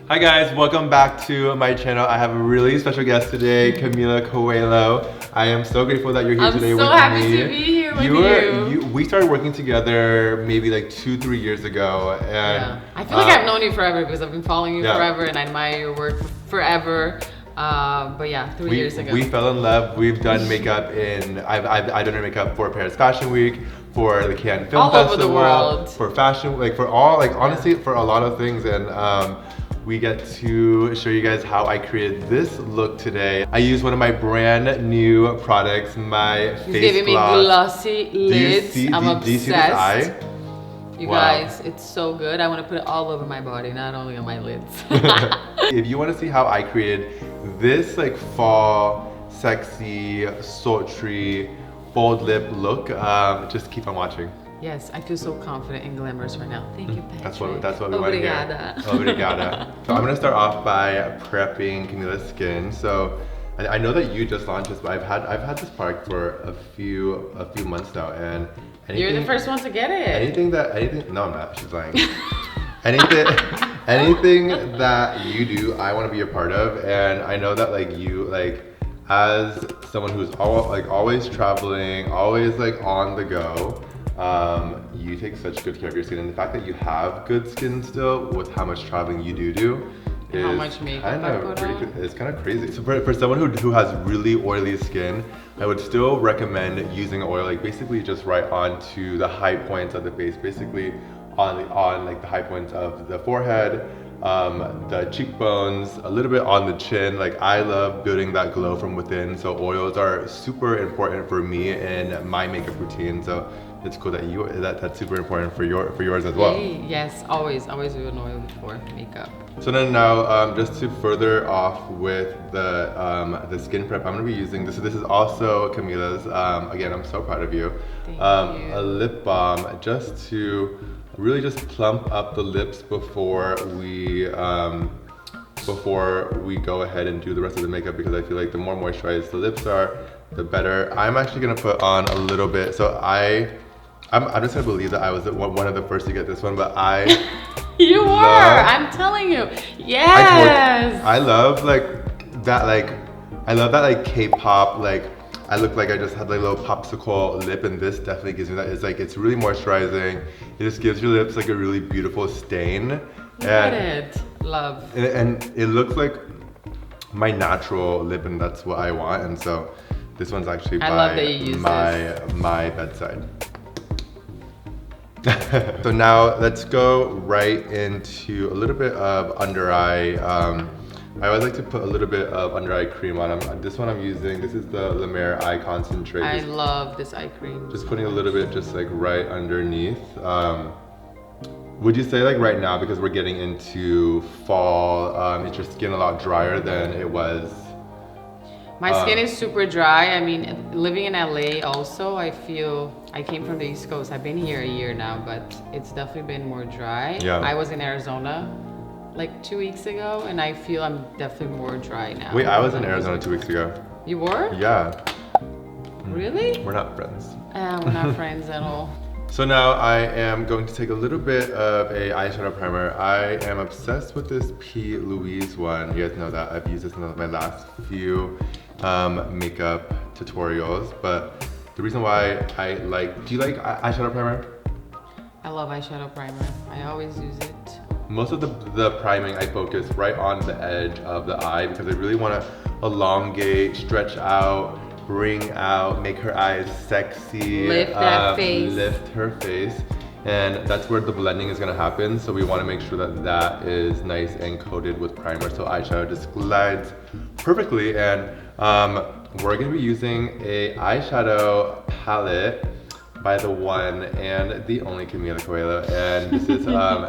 Hi guys, welcome back to my channel. I have a really special guest today, Camila Coelho. I am so grateful that you're here today with me. I'm so happy to be here with you. We started working together maybe like 2-3 years ago, and yeah. I feel like I've known you forever because I've been following you forever, and I admire your work forever. But yeah, 3 years ago. We fell in love. We've done makeup I've done her makeup for Paris Fashion Week, for the Cannes Film Festival, over the world, for fashion, like for all, like honestly, for a lot of things, and we get to show you guys how I created this look today. I use one of my brand new products, my face gloss. He's giving me glossy lids. I'm obsessed. Do you see this eye? You guys, it's so good. I want to put it all over my body, not only on my lids. If you want to see how I created this like fall, sexy, sultry, bold lip look, just keep on watching. Yes, I feel so confident and glamorous right now. Thank you, Patrick. That's what we want to hear. Obrigada. So I'm gonna start off by prepping Camila's skin. So I know that you just launched this, but I've had this product for a few months now, and you're the first one to get it. No, I'm not. She's lying. anything that you do, I want to be a part of, and I know that as someone who's always traveling, always like on the go. You take such good care of your skin, and the fact that you have good skin still with how much traveling you do is how much makeup it's kind of crazy. So for someone who has really oily skin, I would still recommend using oil, like basically just right onto the high points of the face, basically on like the high points of the forehead, the cheekbones, a little bit on the chin. Like I love building that glow from within, so oils are super important for me in my makeup routine. So it's cool that that's super important for yours as well. Yes, always do an oil before makeup. So then now, just to further off with the skin prep, I'm gonna be using this. So this is also Camila's. Again, I'm so proud of you. Thank you. A lip balm just to really just plump up the lips before we go ahead and do the rest of the makeup, because I feel like the more moisturized the lips are, the better. I'm actually gonna put on a little bit. So I'm just gonna believe that I was one of the first to get this one, but you were. I'm telling you. Yes. I love that K-pop, like I look like I just had like a little popsicle lip, and this definitely gives me that. It's really moisturizing. It just gives your lips like a really beautiful stain. Look at it. Love. And it looks like my natural lip, and that's what I want. And so this one's actually my bedside. So now let's go right into a little bit of under eye. I always like to put a little bit of under eye cream on. This one I'm using, this is the La Mer Eye Concentrate. I love this eye cream. Just putting a little bit just like right underneath. Would you say like right now, because we're getting into fall, is your skin a lot drier than it was? My skin is super dry. I mean, living in LA also, I feel, I came from the East Coast. I've been here a year now, but it's definitely been more dry. Yeah. I was in Arizona like 2 weeks ago, and I feel I'm definitely more dry now. Wait, I was in Arizona 2 weeks ago. You were? Yeah. Really? We're not friends. We're not friends at all. So now I am going to take a little bit of a eyeshadow primer. I am obsessed with this P. Louise one. You guys know that. I've used this in my last few makeup tutorials, but the reason why do you like eyeshadow primer? I love eyeshadow primer. I always use it. Most of the priming I focus right on the edge of the eye, because I really want to elongate, stretch out, bring out, make her eyes sexy, lift that face, lift her face, and that's where the blending is going to happen. So we want to make sure that is nice and coated with primer, so eyeshadow just glides perfectly. And we're going to be using a eyeshadow palette by the one and the only Camila Coelho, and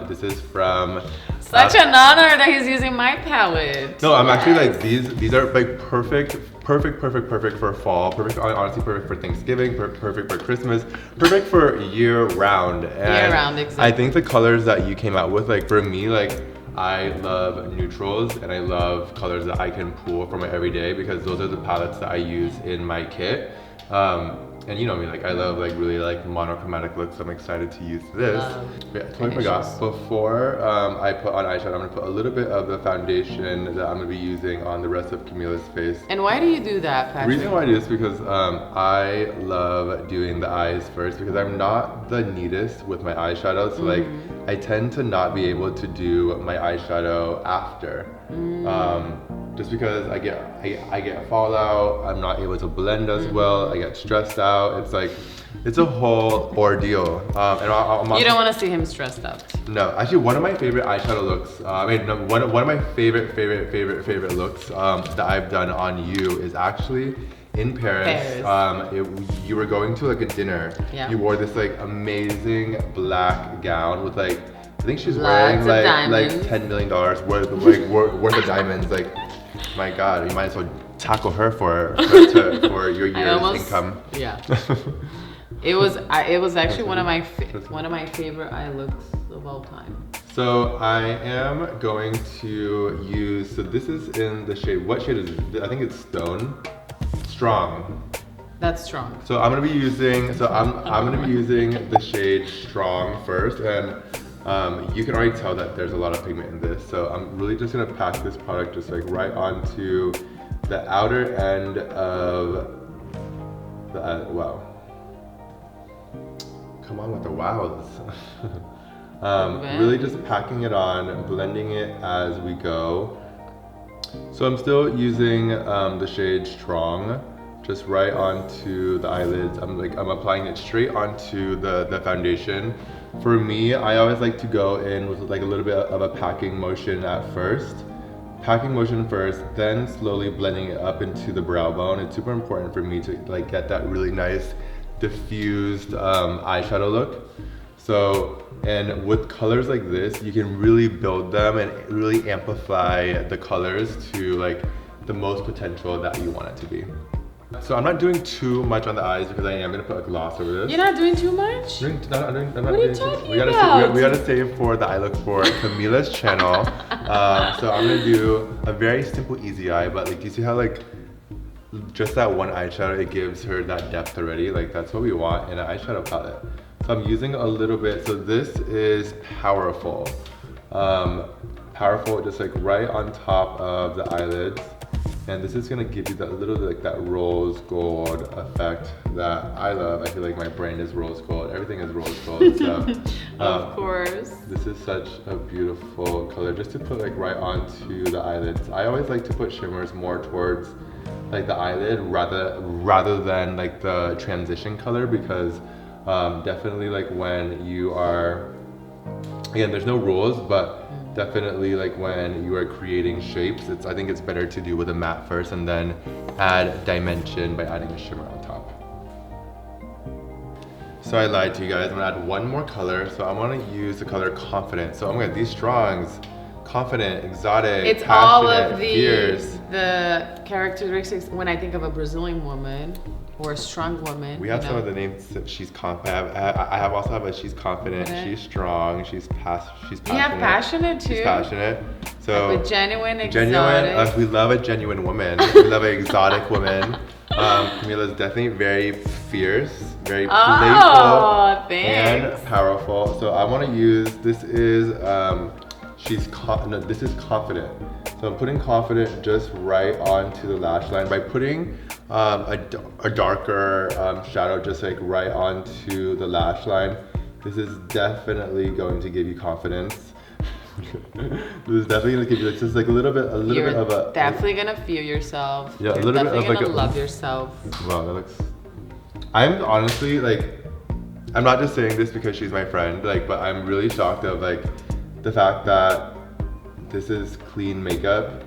this is from. Such an honor that he's using my palette. No, I'm actually like these are like perfect for fall, honestly perfect for Thanksgiving, perfect for Christmas, perfect for year round. And year round, exactly. I think the colors that you came out with, like for me, like I love neutrals and I love colors that I can pull for my everyday, because those are the palettes that I use in my kit. And you know me, like I love like really like monochromatic looks, so I'm excited to use this. Yeah, I totally forgot. Before I put on eyeshadow, I'm gonna put a little bit of the foundation that I'm gonna be using on the rest of Camila's face. And why do you do that, Patrick? The reason why I do this is because I love doing the eyes first because I'm not the neatest with my eyeshadow, so like I tend to not be able to do my eyeshadow after. Just because I get fallout, I'm not able to blend as well, I get stressed out. It's like, it's a whole ordeal. And you don't want to see him stressed out. No, actually one of my favorite eyeshadow looks, one of my favorite looks that I've done on you is actually in Paris. You were going to like a dinner. Yeah. You wore this like amazing black gown with like, I think she's wearing like $10 million worth of diamonds. Like, my God, you might as well tackle her for your year's income. Yeah. It was actually one of my favorite eye looks of all time. So I am going to use. So this is in the shade. What shade is it? I think it's Stone. Strong. That's strong. So I'm gonna be using. So I'm gonna be using the shade Strong first, and you can already tell that there's a lot of pigment in this. So I'm really just gonna pack this product just like right onto the outer end of the wow. Come on with the wows. Really just packing it on, blending it as we go. So I'm still using the shade Strong, just right onto the eyelids. I'm applying it straight onto the foundation. For me, I always like to go in with like a little bit of a packing motion at first. Packing motion first, then slowly blending it up into the brow bone. It's super important for me to like get that really nice diffused eyeshadow look. So, and with colors like this, you can really build them and really amplify the colors to like the most potential that you want it to be. So I'm not doing too much on the eyes because I am gonna put a gloss over this. You're not doing too much? I'm not what doing are you talking about? We gotta save for the eye look for Camila's channel. So I'm gonna do a very simple easy eye, but like you see how like just that one eyeshadow, it gives her that depth already. Like that's what we want in an eyeshadow palette. So I'm using a little bit. So this is Powerful. Powerful, just like right on top of the eyelids. And this is gonna give you that little like that rose gold effect that I love. I feel like my brain is rose gold. Everything is rose gold. So, of course. This is such a beautiful color just to put like right onto the eyelids. I always like to put shimmers more towards like the eyelid rather than like the transition color because definitely like when you are, again, there's no rules, but definitely like when you are creating shapes, I think it's better to do with a matte first and then add dimension by adding a shimmer on top. So I lied to you guys, I'm gonna add one more color. So I wanna use the color Confident. So I'm gonna these strongs, confident, exotic, it's passionate, all of fierce. the characteristics when I think of a Brazilian woman or a strong woman. We have some of the names. She's confident. I have also have a she's confident. She's strong. She's passionate. You have passionate too. She's passionate. So like a genuine, exotic. We love a genuine woman. We love an exotic woman. Camila's definitely very fierce, very playful, and powerful. So I want to use this is this is Confident. So I'm putting Confident just right onto the lash line by putting a darker shadow just like right onto the lash line. This is definitely going to give you confidence. This is definitely gonna give you just like a little bit of a. Definitely gonna feel yourself. Yeah, You're a little bit of like gonna love yourself. Wow, that looks. I'm honestly like, I'm not just saying this because she's my friend, like, but I'm really shocked of like the fact that this is clean makeup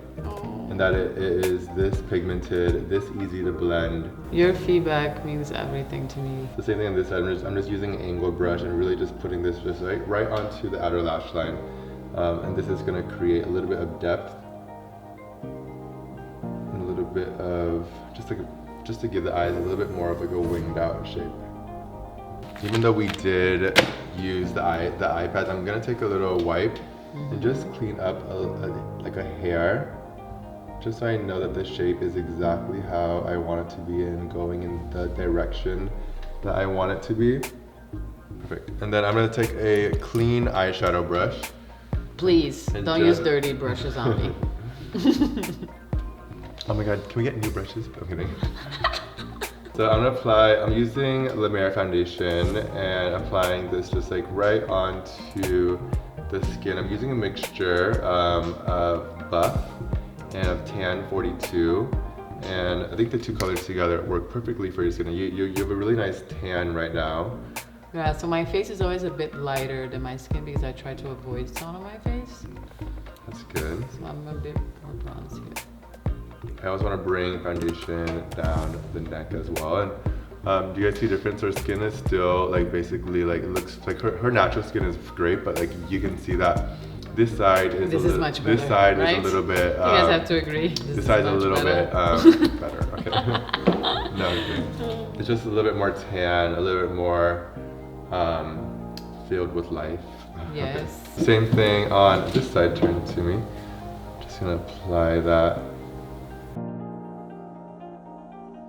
and that it is this pigmented, this easy to blend. Your feedback means everything to me. The same thing on this side. I'm just using an angled brush and really just putting this just right onto the outer lash line. And this is gonna create a little bit of depth and a little bit of just to give the eyes a little bit more of like a winged out shape. Even though we did use the eye pads, I'm gonna take a little wipe and just clean up like a hair, just so I know that the shape is exactly how I want it to be and going in the direction that I want it to be. Perfect. And then I'm gonna take a clean eyeshadow brush. Please, don't use dirty brushes on me. Oh my god, can we get new brushes? I'm kidding. So I'm gonna apply, I'm using La Mer foundation and applying this just like right onto the skin. I'm using a mixture of Buff and of Tan 42. And I think the two colors together work perfectly for your skin. You have a really nice tan right now. Yeah, so my face is always a bit lighter than my skin because I try to avoid sun on my face. That's good. So I'm a bit more bronzy. I always want to bring foundation down the neck as well. And do you guys see the difference? Her skin is still like basically like it looks like her natural skin is great, but like you can see that this side is much better. This side right? is a little bit. You guys have to agree. This side is a little bit better. Okay. No, it's just a little bit more tan, a little bit more filled with life. Yes. Okay. Same thing on this side. Turn to me. Just gonna apply that.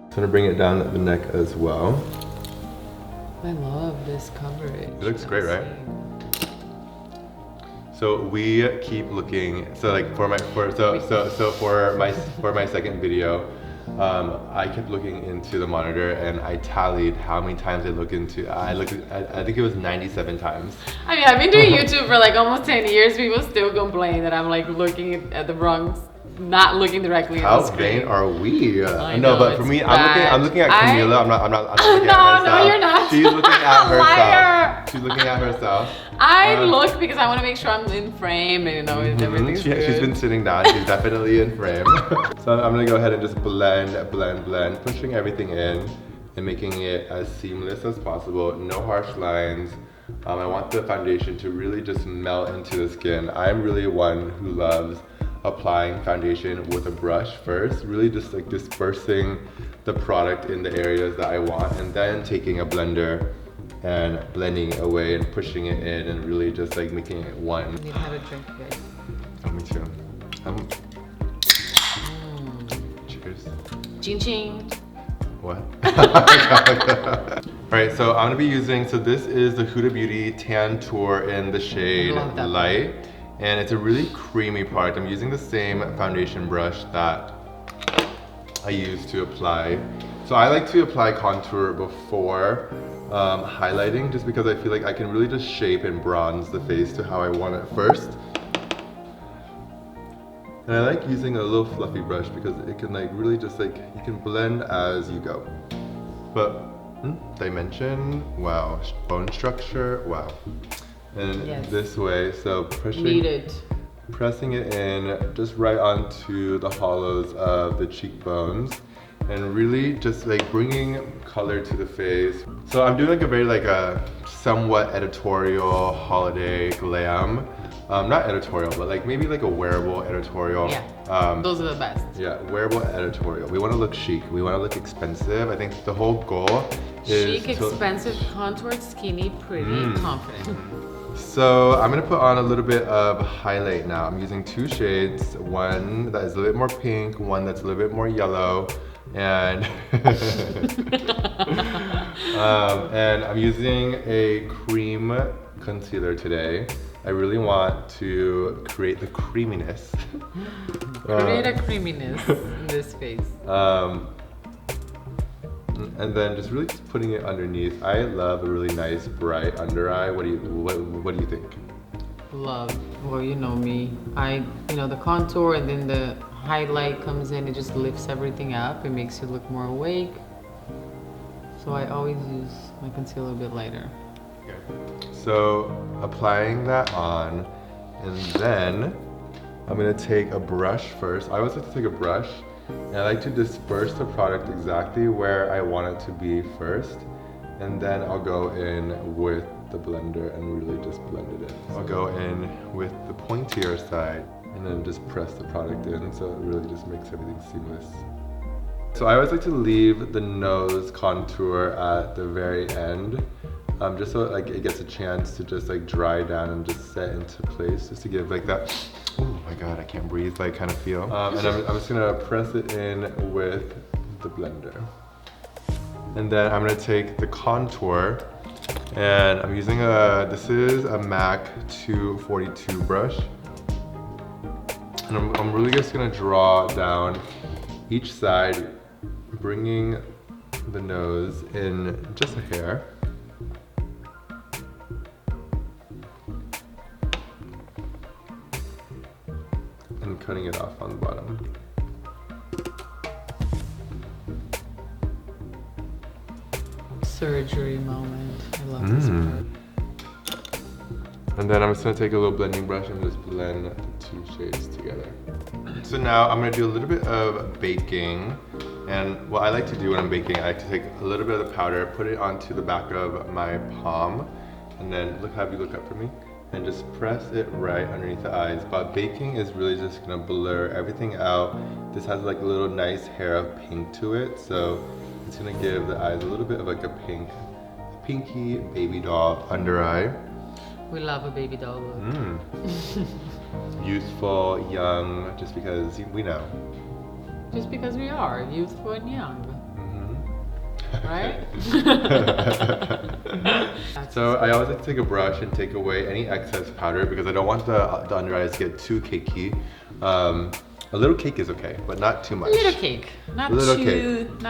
Just gonna bring it down the neck as well. I love this coverage. It looks great, right? So we keep looking. So like for my second video, I kept looking into the monitor and I tallied how many times I looked into. I think it was 97 times. I mean, I've been doing YouTube for like almost 10 years. People still complain that I'm like looking at the wrong, not looking directly at the screen. How vain are we? I No, know, but for me, I'm looking at Camila. I'm not looking No, at herself. no, you're not. She's looking at herself. Liar. She's looking at herself. I look because I want to make sure I'm in frame and you know everything's good. She's been sitting down. She's definitely in frame. So I'm gonna go ahead and just blend, pushing everything in and making it as seamless as possible. No harsh lines. I want the foundation to really just melt into the skin. I'm really one who loves applying foundation with a brush first, really just like dispersing the product in the areas that I want, and then taking a blender and blending it away and pushing it in and really just like making it one. I need to have a drink, guys. Oh, me too. Cheers. Ching ching. What? Alright, so I'm gonna be using, so this is the Huda Beauty Tan Tour in the shade Light. And it's a really creamy product. I'm using the same foundation brush that I use to apply. So I like to apply contour before highlighting, just because I feel like I can really just shape and bronze the face to how I want it first. And I like using a little fluffy brush because it can like really just like, you can blend as you go. But dimension, wow. Bone structure, wow. And this way, so pressing it in just right onto the hollows of the cheekbones and really just like bringing color to the face. So I'm doing like a very like a somewhat editorial holiday glam. Not editorial, but like maybe like a wearable editorial. Yeah, those are the best. Yeah, wearable editorial. We want to look chic. We want to look expensive. I think the whole goal is chic, expensive, contoured, skinny, pretty, confident. So I'm gonna put on a little bit of highlight now. I'm using two shades, one that is a little bit more pink, one that's a little bit more yellow, and and I'm using a cream concealer today. I really want to create the creaminess. Create a creaminess in this face. And then just really just putting it underneath. I love a really nice bright under eye. What do you think? Love. Well, you know me. The contour and then the highlight comes in. It just lifts everything up. It makes you look more awake. So I always use my concealer a bit lighter. Okay. So applying that on, and then I'm gonna take a brush first. I always like to take a brush. And I like to disperse the product exactly where I want it to be first. And then I'll go in with the blender and really just blend it in. I'll go in with the pointier side and then just press the product in so it really just makes everything seamless. So I always like to leave the nose contour at the very end. Just so like it gets a chance to just like dry down and just set into place, just to give like that, oh my god, I can't breathe, like kind of feel. And I'm just gonna press it in with the blender. And then I'm gonna take the contour, and I'm using this is a MAC 242 brush. And I'm really just gonna draw down each side, bringing the nose in just a hair. And cutting it off on the bottom. Surgery moment. I love this part. And then I'm just gonna take a little blending brush and just blend the two shades together. So now I'm gonna do a little bit of baking. And what I like to do when I'm baking, I like to take a little bit of the powder, put it onto the back of my palm, and then have you look up for me, and just press it right underneath the eyes. But baking is really just gonna blur everything out. This has like a little nice hair of pink to it, so it's gonna give the eyes a little bit of like a pinky baby doll under eye. We love a baby doll look. Youthful, young, just because we know. Just because we are youthful and young. Right? So I always like to take a brush and take away any excess powder because I don't want the under eyes to get too cakey. A little cake is okay, but not too much. A little cake, not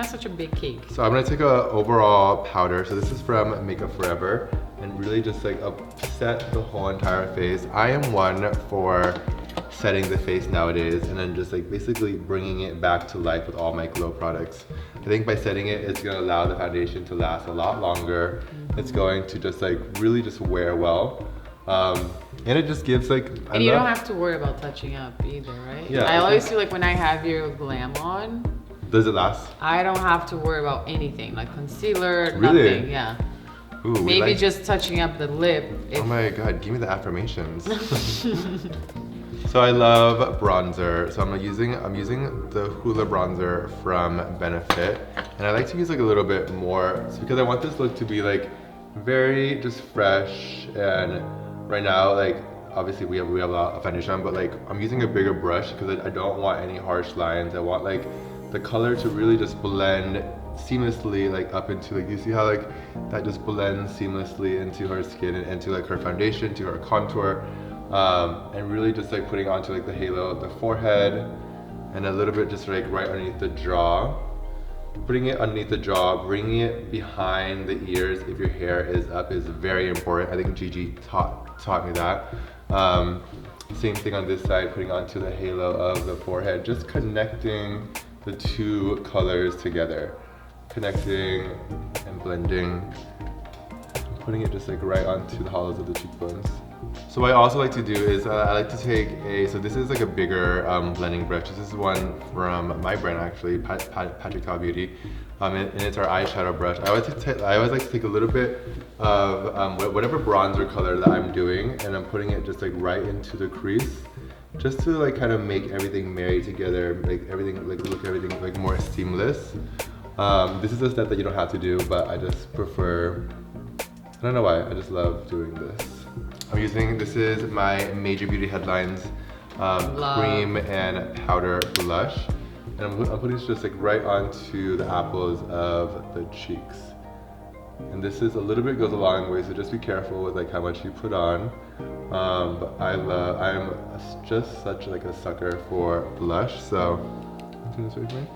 such a big cake. So I'm gonna take a overall powder. So this is from Makeup Forever, and really just like set the whole entire face. I am one for setting the face nowadays, and then just like basically bringing it back to life with all my glow products. I think by setting it, it's gonna allow the foundation to last a lot longer. It's going to just like really just wear well. And it just gives like... And you don't have to worry about touching up either, right? Yeah. I always feel like when I have your glam on, does it last? I don't have to worry about anything, like concealer, really? nothing, yeah. Ooh, maybe just touching up the lip. Oh my god, give me the affirmations. So I love bronzer. So I'm using the Hoola bronzer from Benefit, and I like to use like a little bit more because I want this look to be like very just fresh. And right now, like obviously we have a lot of foundation on, but like I'm using a bigger brush because I don't want any harsh lines. I want like the color to really just blend seamlessly like up into like, you see how like that just blends seamlessly into her skin and into like her foundation, to her contour. And really just like putting onto like the halo of the forehead and a little bit just like right underneath the jaw. Putting it underneath the jaw, bringing it behind the ears if your hair is up is very important. I think Gigi taught me that. Same thing on this side, putting onto the halo of the forehead, just connecting the two colors together. Connecting and blending, putting it just like right onto the hollows of the cheekbones. So what I also like to do is I like to take so this is like a bigger blending brush. This is one from my brand actually, Patrick Call Beauty, and it's our eyeshadow brush. I always like to take a little bit of whatever bronzer color that I'm doing, and I'm putting it just like right into the crease, just to like kind of make everything marry together, make everything like look everything like more seamless. This is a step that you don't have to do, but I just prefer. I don't know why, I just love doing this. This is my Major Beauty Headlines cream and powder blush. And I'm putting this just like right onto the apples of the cheeks. And this is a little bit goes a long way, so just be careful with like how much you put on. But I'm just such like a sucker for blush, so do this with me.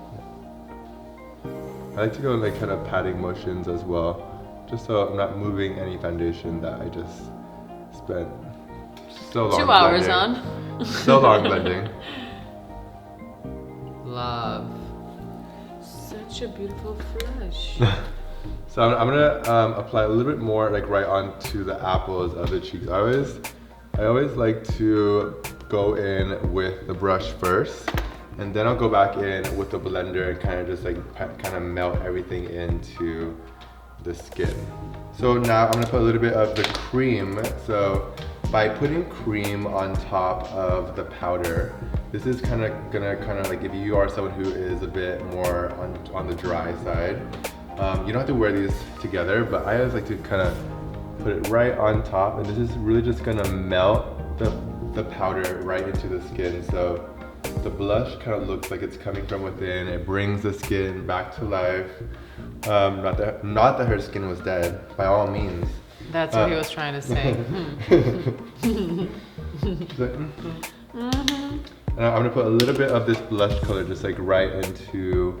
I like to go in like kind of patting motions as well, just so I'm not moving any foundation that I just spent so long 2 hours blending. on. So long blending. Love. Such a beautiful flush. So I'm gonna apply a little bit more like right onto the apples of the cheeks. I always like to go in with the brush first, and then I'll go back in with the blender and kind of just like kind of melt everything into the skin. So now I'm gonna put a little bit of the cream. So by putting cream on top of the powder, this is gonna like, if you are someone who is a bit more on the dry side, you don't have to wear these together, but I always like to kind of put it right on top, and this is really just gonna melt the powder right into the skin. So the blush kind of looks like it's coming from within. It brings the skin back to life. Not that her skin was dead, by all means. That's what he was trying to say. And I'm gonna put a little bit of this blush color just like right into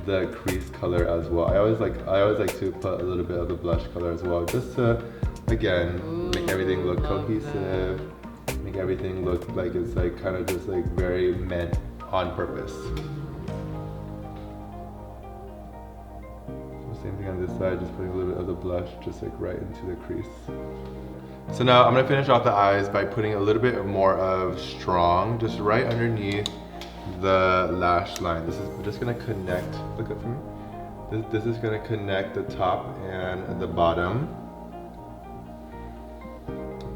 the crease color as well. I always like to put a little bit of the blush color as well, just to again make everything look cohesive, make everything look like it's like kind of just like very meant on purpose. Same thing on this side, just putting a little bit of the blush just like right into the crease. So now I'm gonna finish off the eyes by putting a little bit more of strong, just right underneath the lash line. This is just gonna connect, look up for me. This is gonna connect the top and the bottom.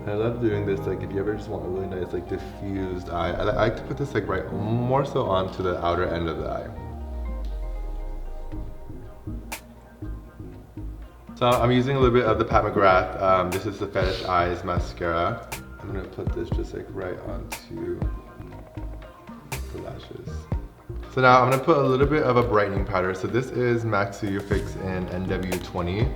I love doing this, like if you ever just want a really nice like diffused eye. I like to put this like right more so onto the outer end of the eye. So I'm using a little bit of the Pat McGrath. This is the Fetish Eyes mascara. I'm gonna put this just like right onto the lashes. So now I'm gonna put a little bit of a brightening powder. So this is Maxu Fix in NW20.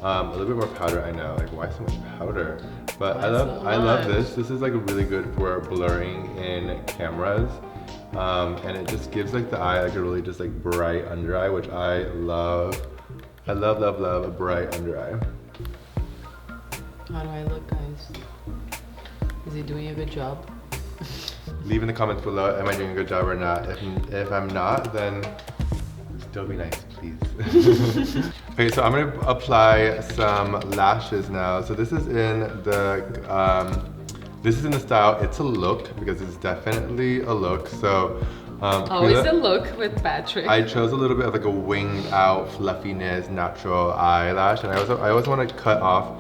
A little bit more powder, I know. Like, why so much powder? But I love this. This is like really good for blurring in cameras. And it just gives like the eye like a really just like bright under eye, which I love. I love a bright under eye. How do I look, guys? Is he doing a good job? Leave in the comments below, am I doing a good job or not? If I'm not, then still be nice, please. Okay, so I'm gonna apply some lashes now. So this is in the style It's a Look, because it's definitely a look. So always a look with Patrick. I chose a little bit of like a winged out fluffiness natural eyelash, and I always want to cut off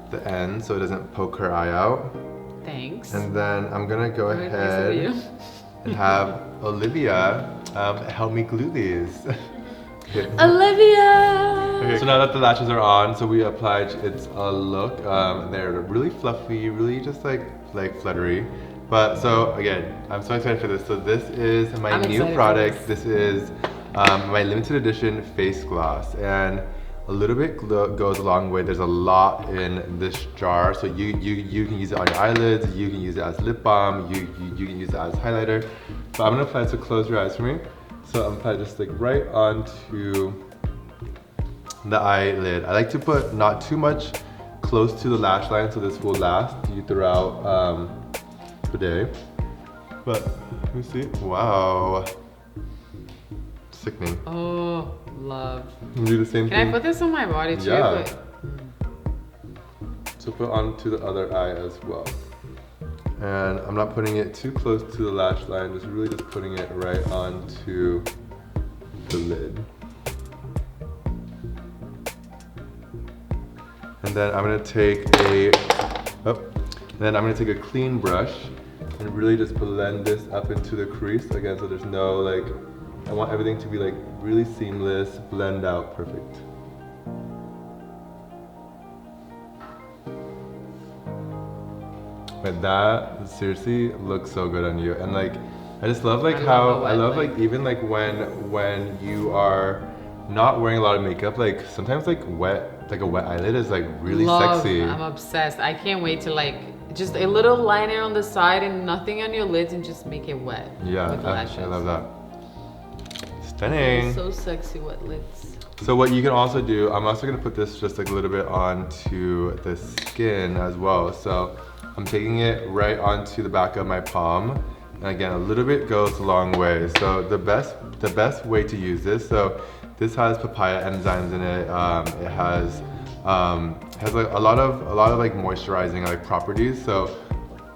the end so it doesn't poke her eye out. Thanks. And then I'm gonna go ahead and have Olivia help me glue these. Okay. Olivia! Okay, so now that the lashes are on, so we applied It's a Look. They're really fluffy, really just like fluttery. But so again, I'm so excited for this. So this is my new product. This is my limited edition face gloss, and a little bit goes a long way. There's a lot in this jar, so you can use it on your eyelids. You can use it as lip balm. You can use it as highlighter. So I'm gonna apply it. So close your eyes for me. So I'm applying just like right onto the eyelid. I like to put not too much close to the lash line, so this will last you throughout the day. But let me see. Wow, sickening. Oh, love. Do the same thing. Can I put this on my body too? Yeah. So put onto the other eye as well. And I'm not putting it too close to the lash line, just really just putting it right onto the lid. And then I'm gonna take a clean brush and really just blend this up into the crease again, so there's no like, I want everything to be like really seamless, blend out perfect. But that seriously looks so good on you, and like I just love like I love like even like when you are not wearing a lot of makeup, like sometimes like a wet eyelid is like really sexy. I'm obsessed. I can't wait to like just a little liner on the side and nothing on your lids and just make it wet. Yeah, with lashes. I love that. Stunning. So sexy wet lids. So what you can also do, I'm also gonna put this just like a little bit onto the skin as well. So I'm taking it right onto the back of my palm, and again, a little bit goes a long way. So the best way to use this, so this has papaya enzymes in it. It has like a lot of like moisturizing like properties. So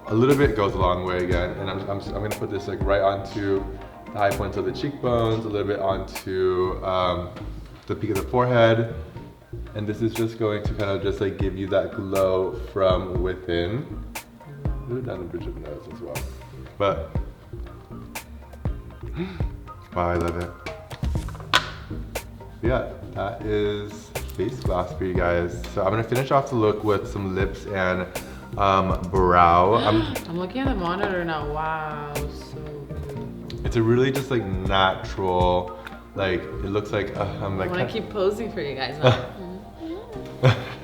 a little bit goes a long way again. And I'm gonna put this like right onto the high points of the cheekbones, a little bit onto the peak of the forehead. And this is just going to kind of just like give you that glow from within. A little down the bridge of the nose as well. But, wow, I love it. Yeah, that is face gloss for you guys. So I'm gonna finish off the look with some lips and brow. I'm looking at the monitor now. Wow, so beautiful. It's a really just like natural Like it looks like I'm like. I want to keep posing for you guys.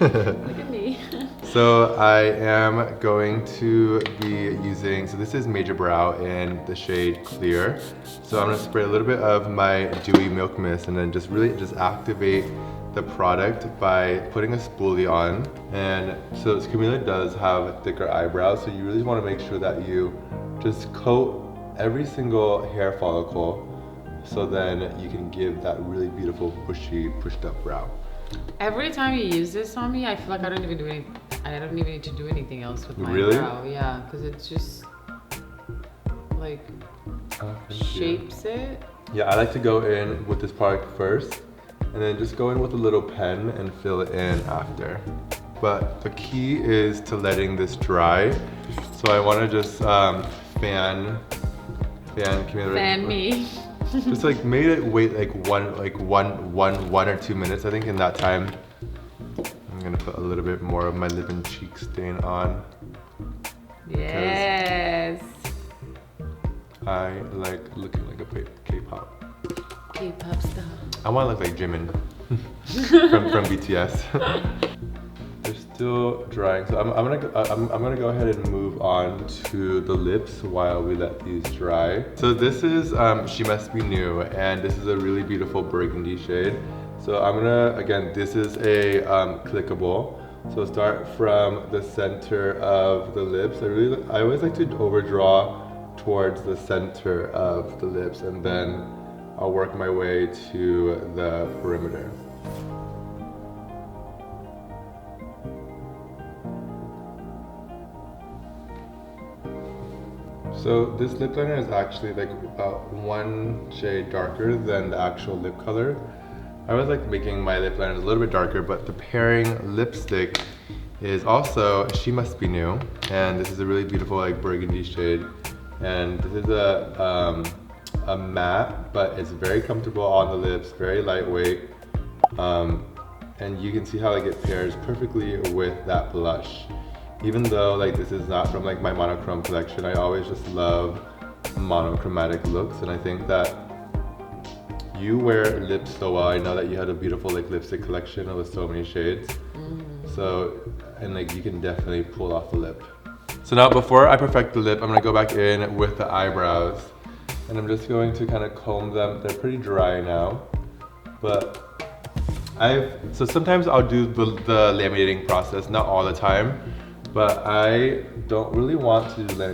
Look at me. So I am going to be using, so this is Major Brow in the shade Clear. So I'm gonna spray a little bit of my Dewy Milk Mist and then just really just activate the product by putting a spoolie on. And so Camila does have thicker eyebrows, so you really wanna make sure that you just coat every single hair follicle so then you can give that really beautiful bushy, pushed up brow. Every time you use this on me, I feel like I don't even need to do anything else with my Really? brow. Yeah, because it just like shapes it. Yeah, I like to go in with this product first and then just go in with a little pen and fill it in after. But the key is to letting this dry. So I want to just fan Camila. Fan me. Just like made it wait like one or 2 minutes. I think in that time, I'm gonna put a little bit more of my lip and cheek stain on. Yes. I like looking like a K-pop. K-pop star. I want to look like Jimin from BTS. They're still drying, so I'm gonna go ahead and move on to the lips while we let these dry. So this is She Must Be New, and this is a really beautiful burgundy shade. So I'm gonna, again, this is a clickable. So start from the center of the lips. I always like to overdraw towards the center of the lips, and then I'll work my way to the perimeter. So this lip liner is actually like one shade darker than the actual lip color. I always like making my lip liner a little bit darker, but the pairing lipstick is also She Must Be New, and this is a really beautiful like burgundy shade. And this is a matte, but it's very comfortable on the lips, very lightweight, and you can see how like it pairs perfectly with that blush. Even though like this is not from like my monochrome collection, I always just love monochromatic looks, and I think that you wear lips so well. I know that you had a beautiful like lipstick collection with so many shades. So, and like you can definitely pull off the lip. So now before I perfect the lip, I'm gonna go back in with the eyebrows, and I'm just going to kind of comb them. They're pretty dry now, but so sometimes I'll do the laminating process, not all the time. But I don't really want to do the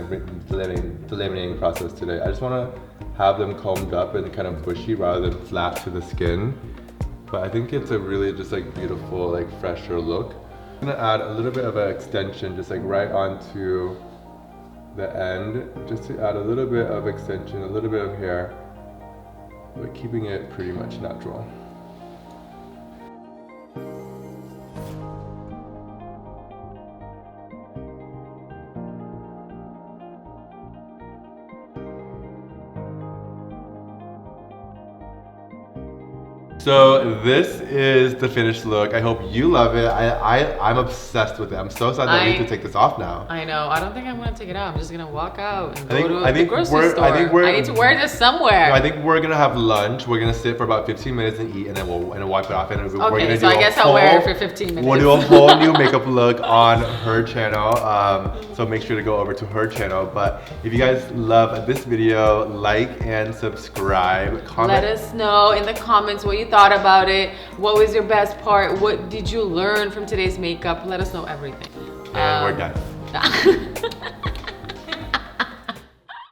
laminating process today. I just want to have them combed up and kind of bushy rather than flat to the skin. But I think it's a really just like beautiful, like fresher look. I'm gonna add a little bit of an extension just like right onto the end, just to add a little bit of extension, a little bit of hair, but keeping it pretty much natural. So this is the finished look. I hope you love it. I'm obsessed with it. I'm so sad that I need to take this off now. I know. I don't think I'm gonna take it out. I'm just gonna walk out and go to the grocery store. I need to wear this somewhere. No, I think we're gonna have lunch. We're gonna sit for about 15 minutes and eat, and then we'll wipe it off. And we're gonna so I guess I'll wear it for 15 minutes. We'll do a whole new makeup look on her channel. So make sure to go over to her channel. But if you guys love this video, like and subscribe. Comment. Let us know in the comments what you thought about it. What was your best part? What did you learn from today's makeup? Let us know everything. And we're done.